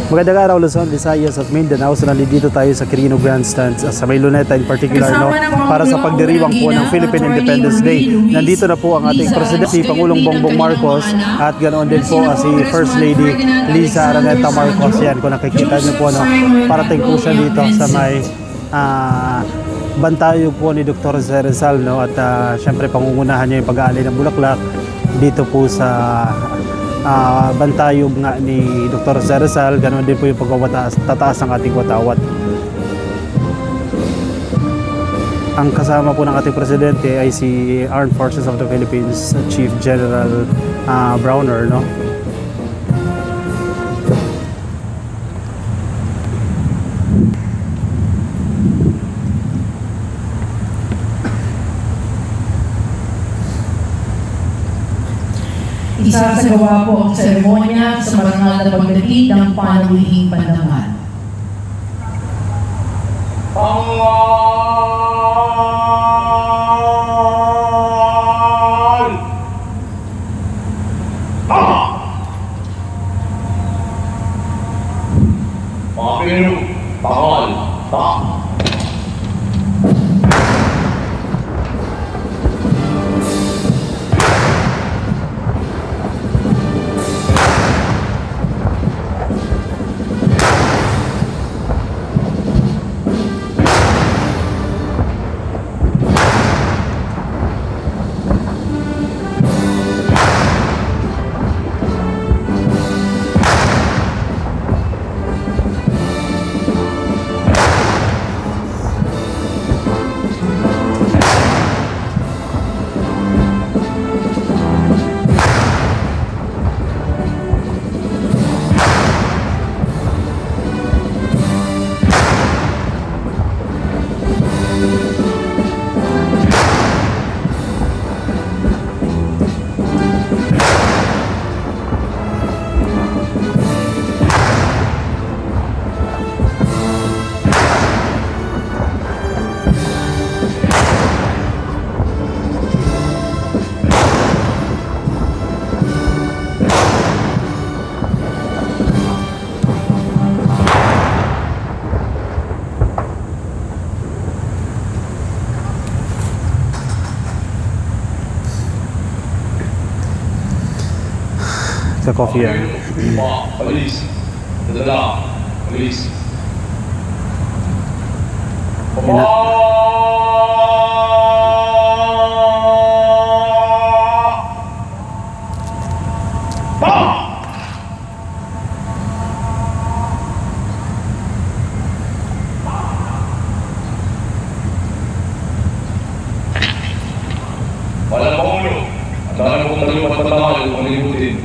Magandang araw Luzon, Visayas at Mindanao. So nandito tayo sa Quirino Grandstand sa may Luneta in particular, no, para sa pagdiriwang po ng Philippine Independence Day. Nandito na po ang ating President, si Pangulong Bongbong Marcos, at ganoon din po si First Lady Liza Araneta Marcos. Yan, kung nakikita niyo po, no, parating po siya dito sa may bantayo po ni Dr. Rizal, no, at syempre pangungunahan niya yung pag-aalay ng bulaklak dito po sa bantayog nga ni Dr. Rizal. Ganoon din po yung pagtataas ng ating watawat. Ang kasama po ng ating presidente ay si Armed Forces of the Philippines Chief General Browner, no? Isasagawa po ang seremonya sa marangal na pagdating ng panalihing pandangal. Sa coffee yan. Police. Dadala. Police. Wala na Pangulo. At dahil mo kung talipat patahal kung nalimutin.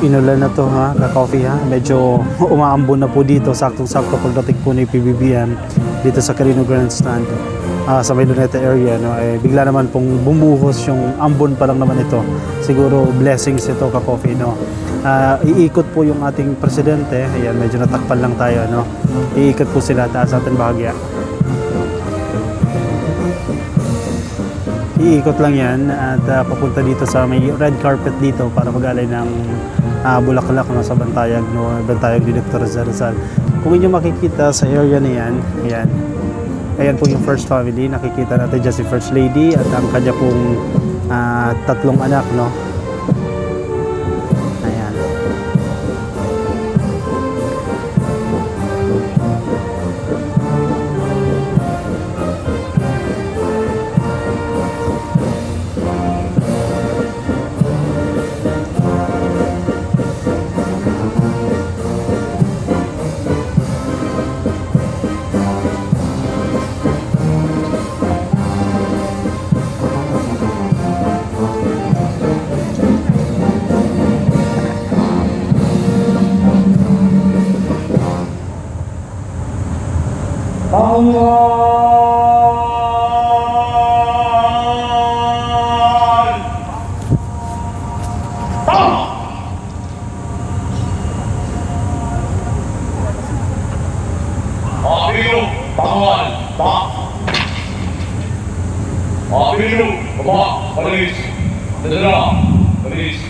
Inulan na to, ha, ka-coffee, ha. Medyo umaambon na po dito, saktong-sakto pagdating po ni PBBM dito sa Quirino Grandstand sa may Luneta area, no. Bigla naman pong bumuhos yung ambon pa lang naman ito. Siguro blessings ito, ka-coffee, no. Iikot po yung ating presidente. Ayan, medyo natakpan lang tayo, no. Iikot po sila taas ating bahagya. Iikot lang yan at papunta dito sa may red carpet dito para mag-alay ng bulaklak, no, sa bantayag, no, bantayag ni Dr. Rizal. Kung inyo makikita sa area na yan, ayan po yung first family. Nakikita natin dyan si First Lady at ang kanya pong tatlong anak, no. Ayan. Baba, palis, dadala. Police.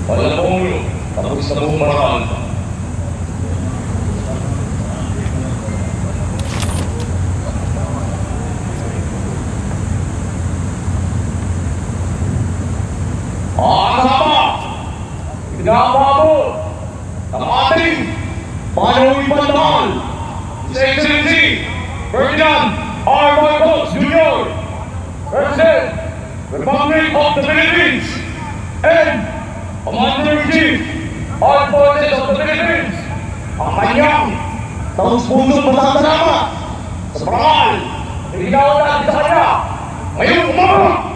Wala na pong ulo. Tapos na pong maraan. Kasama! Pinapabot ang ating panahon pandahal, His Excellency Ferdinand R. Marcos Jr., President, Republic of the Philippines, and Commander-in-Chief, Armed Forces of the Philippines, ang kanyang taus-pusong pasasalamat sa parangal na ginawa natin sa kanya ngayong umaga.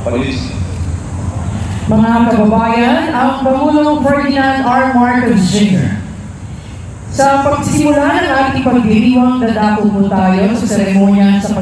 Police. Mga kababayan, ang Pangulong Ferdinand R. Marcos Jr. Sa pagsisimula ng ating pagdiriwang, dadako po tayo sa seremonya sa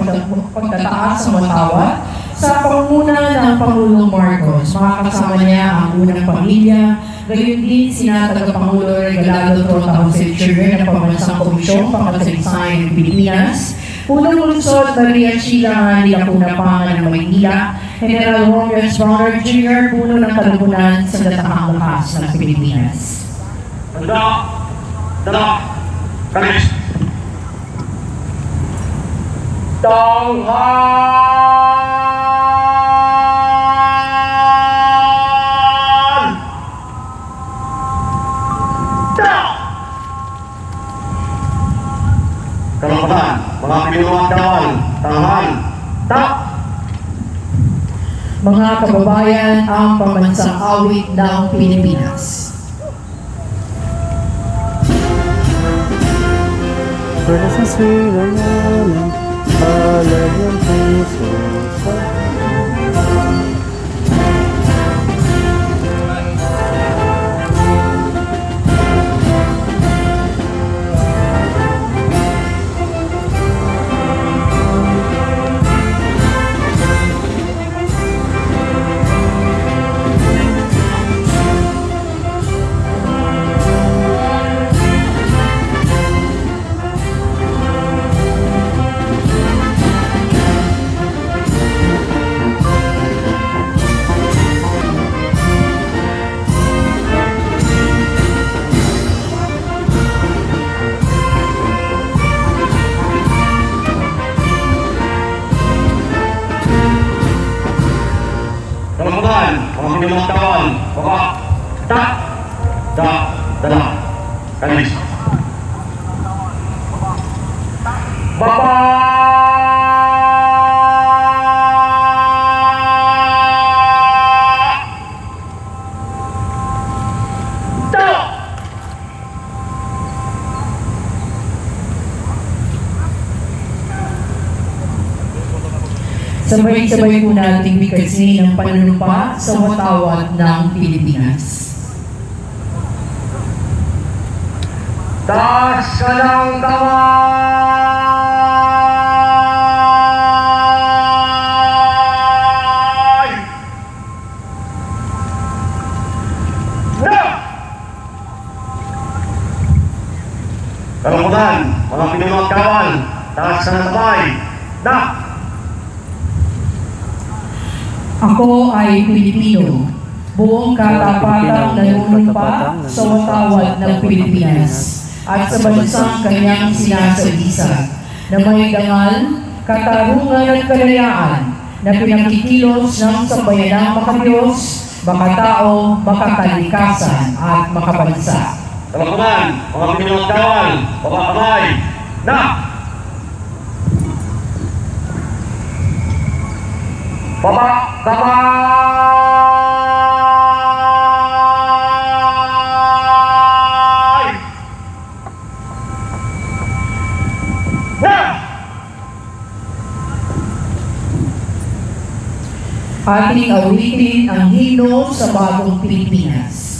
pagtataas sa watawat sa pangunguna ng Pangulong Marcos. Makakasama niya ang unang pamilya, gayon din sina Tagapangulo Regalado Trota Jose Jr. ng Pambansang Komisyon Pangkasaysayan ng Pilipinas, Punong Lungsod Maria Sheila Nilacuna Pangan ng Maynila, General Romeo Spronger Jr., Puno ng Kalumpunan sa Datakang Lakas ng Pilipinas. Kalis. Tanghal! Kalapatan, mga pinunuan kawal, tanghal, Mga kababayan, ang pambansang awit ng Pilipinas. Presas namin, alam yung puso sa Kalis. Sabay-sabay po nating bigkasin ang panunumpa sa watawat ng Pilipinas. Taas ka ng kamay! Na! Kalungkutan, mga pinuno at kawal, taas ka ng kamay! Na! Ako ay Pilipino, buong katapatang nanunumpa sa watawat ng Pilipinas at sa bansang kanyang sinasalisag na may dangal, katarungan at kalayaan na pinagkikilos ng sambayanang makadiyos, makatao, makakalikasan at makabansa. Kalungkutan, mga pinuno at kawal, baba kamay! Na! Baba kamay! Na! Ating awitin ang himno sa bagong Pilipinas.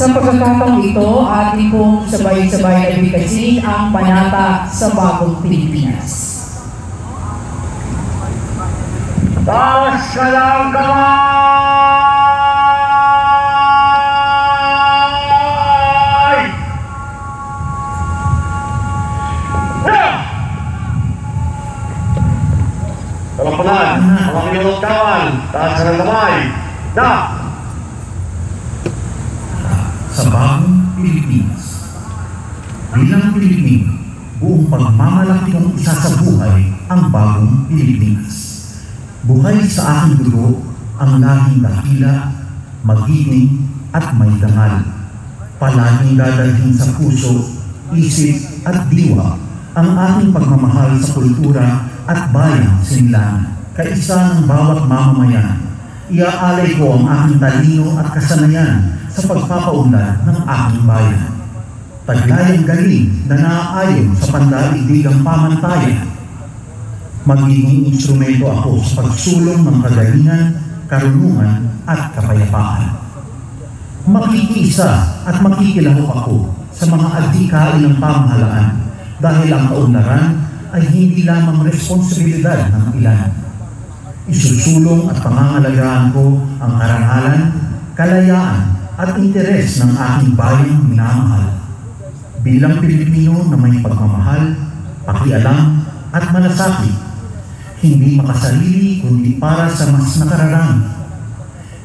Sa pagkakataong ito, ating pong sabay-sabay na bigkasin ang panata sa bagong Pilipinas. Taas ka ng kamay! Talampanan, mga pinuntawan, taas ka ng kamay! Na! Sa bagong Pilipinas. Bilang Pilipino, buong pagmamalaki kong isa sa buhay ang bagong Pilipinas. Buhay sa aking dugo ang lahing dakila, magiging at may dangal. Palaging dadalhin sa puso, isip at diwa ang aking pagmamahal sa kultura at bayang sinlan. Kaisa ng bawat mamamayan, iaalay ko ang aking talino at kasanayan sa pagpapaunlad ng aking bayan. Taglay ang galing na naaayon sa pandaigdigang pamantayan. Magiging instrumento ako sa pagsulong ng kagalingan, karunungan at kapayapaan. Makikiisa at makikilahok ako sa mga adhikain ng pamahalaan dahil ang kaunlaran ay hindi lamang responsibilidad ng ilan. Isusulong at pangangalagaan ko ang karangalan, kalayaan at interes ng aking bayang minamahal. Bilang Pilipino na may pagmamahal, pakialam at malasakit, hindi makasarili kundi para sa mas nakararami.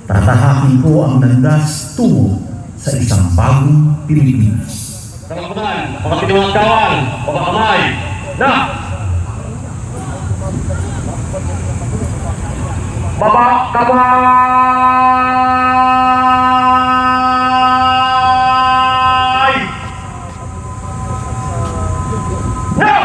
Tatahakin ko ang landas tungo sa isang bagong Pilipinas. Talampanan, mga pinuntawan, mga kamay! Na! Baba kamay! Na!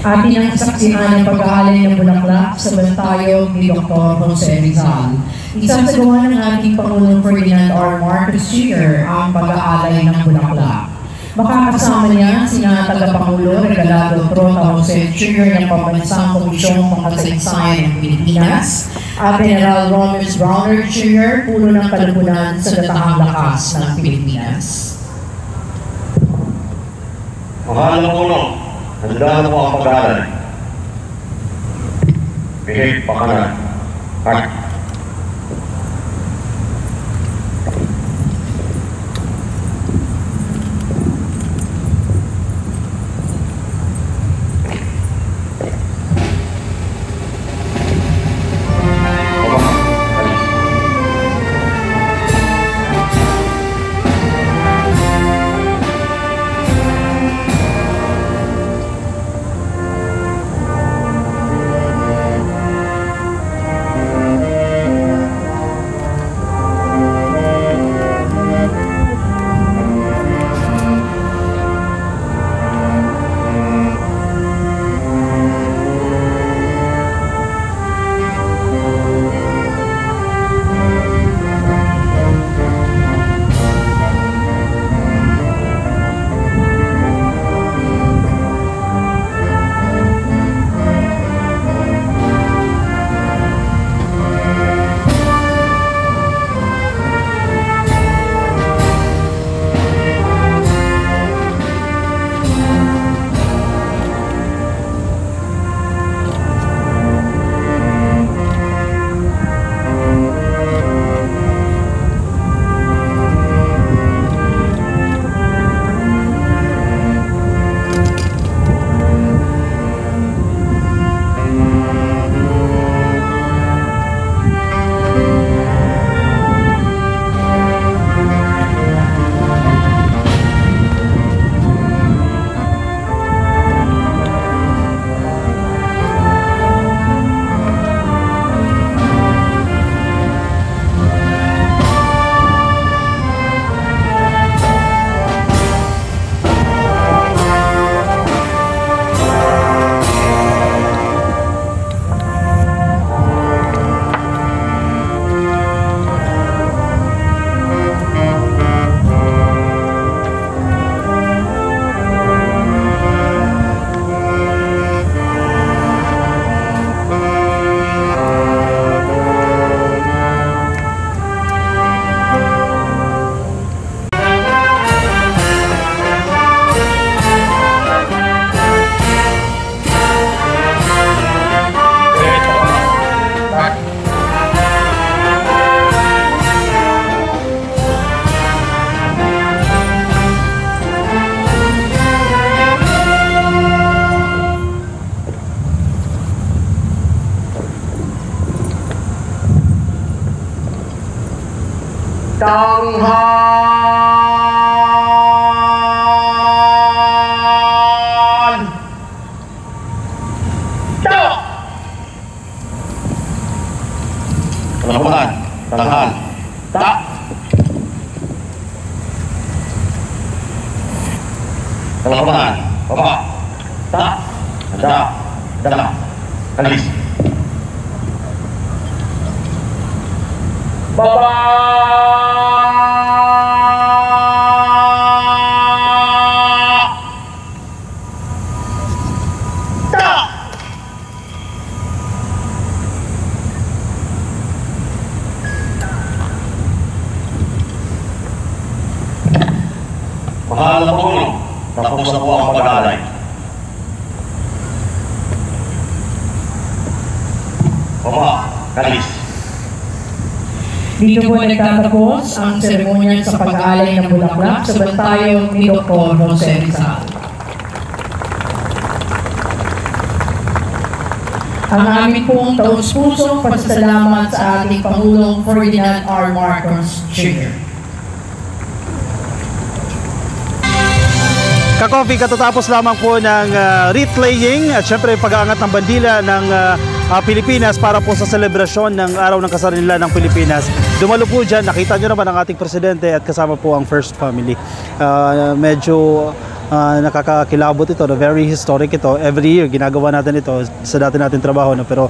Atin ang saksihan ng pag-aalay ng bulaklak sa bantayog ni Dr. Jose Rizal. Isasagawa ng ating Pangulong Ferdinand R. Marcos Jr. ang pag-aalay ng bulaklak. Makakasama niya sina Tagapangulo Regalado Trota Jose Jr. ng Pambansang Komisyong Pangkasaysayan ng Pilipinas at General Romulus Browner Jr. puno ng kalungkutan sa datahang lakas ng Pilipinas. Mahal na Pangulo, handa mo ang pag-aalay. Bihig pa ka na. At Tanghal! Tao! Palapakan, tanghal, ta! Palapakan, baba, ta, da, alis. Baba! Ta! Mahal na Pangulo, tapos na po ang pag-aalay. Baba, kalis. Dito po nagtatapos ang seremonya sa pag-aalay ng bulaklak sa bantayan ni Dr. Jose Rizal. Ang aming pong taus-pusong pasasalamat sa ating Pangulong Ferdinand R. Marcos Jr. Ka-coffee, katatapos lamang po ng wreath laying at syempre pag-aangat ng bandila ng Pilipinas para po sa selebrasyon ng Araw ng Kasarinlan ng Pilipinas. Dumalo po dyan, nakita nyo naman ang ating presidente at kasama po ang First Family. Medyo nakakakilabot ito, no? Very historic ito. Every year ginagawa natin ito sa dati natin trabaho, no? Pero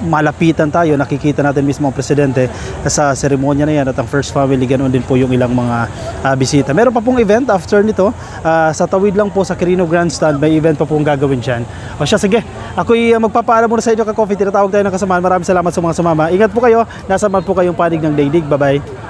malapitan tayo, nakikita natin mismo ang presidente sa seremonya na yan at ang First Family, ganoon din po yung ilang mga bisita. Meron pa pong event after nito, sa tawid lang po sa Quirino Grandstand, may event pa pong gagawin dyan. O siya, sige, ako'y magpapaalam muna sa inyo, ka-coffee, tinatawag tayo ng kasamahan. Maraming salamat sa mga sumama. Ingat po kayo, nasa man po kayong panig ng daigdig. Bye-bye.